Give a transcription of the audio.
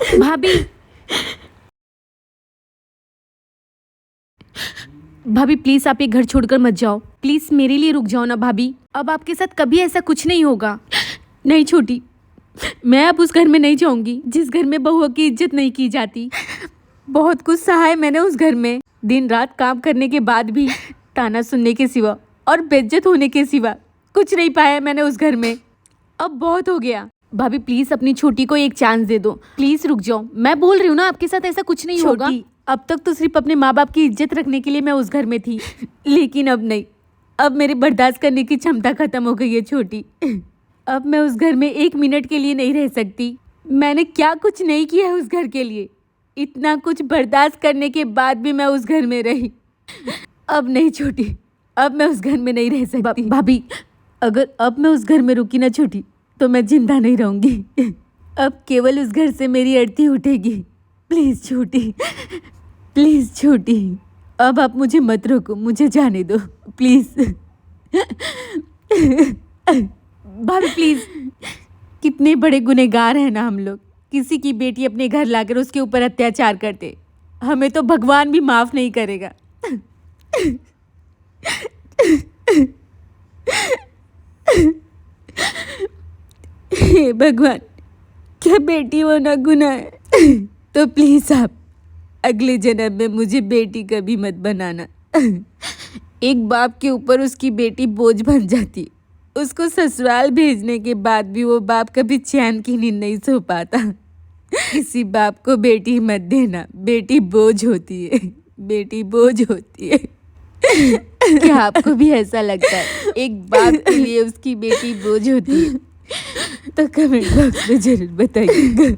भाभी, भाभी प्लीज आप ये घर छोड़कर मत जाओ। प्लीज मेरे लिए रुक जाओ ना भाभी। अब आपके साथ कभी ऐसा कुछ नहीं होगा। नहीं छोटी, मैं अब उस घर में नहीं जाऊंगी जिस घर में बहुओं की इज्जत नहीं की जाती। बहुत कुछ सहा है मैंने उस घर में। दिन रात काम करने के बाद भी ताना सुनने के सिवा और बेइज्जत होने के सिवा कुछ नहीं पाया मैंने उस घर में। अब बहुत हो गया। भाभी प्लीज अपनी छोटी को एक चांस दे दो। प्लीज रुक जाओ। मैं बोल रही हूँ ना आपके साथ ऐसा कुछ नहीं होगा। अब तक तो सिर्फ अपने माँ बाप की इज्जत रखने के लिए मैं उस घर में थी, लेकिन अब नहीं। अब मेरी बर्दाश्त करने की क्षमता खत्म हो गई है छोटी। अब मैं उस घर में एक मिनट के लिए नहीं रह सकती। मैंने क्या कुछ नहीं किया है उस घर के लिए। इतना कुछ बर्दाश्त करने के बाद भी मैं उस घर में रही। अब नहीं छोटी, अब मैं उस घर में नहीं रह सकती। भाभी अगर अब मैं उस घर में रुकी ना छोटी तो मैं जिंदा नहीं रहूंगी। अब केवल उस घर से मेरी अर्थी उठेगी। प्लीज छोटी, प्लीज छोटी, अब आप मुझे मत रोको, मुझे जाने दो प्लीज। भाभी प्लीज। कितने बड़े गुनहगार हैं ना हम लोग। किसी की बेटी अपने घर लाकर उसके ऊपर अत्याचार करते, हमें तो भगवान भी माफ नहीं करेगा। हे भगवान, क्या बेटी होना गुनाह है? तो प्लीज आप अगले जन्म में मुझे बेटी कभी मत बनाना। एक बाप के ऊपर उसकी बेटी बोझ बन जाती। उसको ससुराल भेजने के बाद भी वो बाप कभी चैन की नींद नहीं सो पाता। किसी बाप को बेटी मत देना, बेटी बोझ होती है, बेटी बोझ होती है। क्या आपको भी ऐसा लगता है एक बाप के लिए उसकी बेटी बोझ होती है? तो कमेंट बॉक्स में जरूर बताइएगा।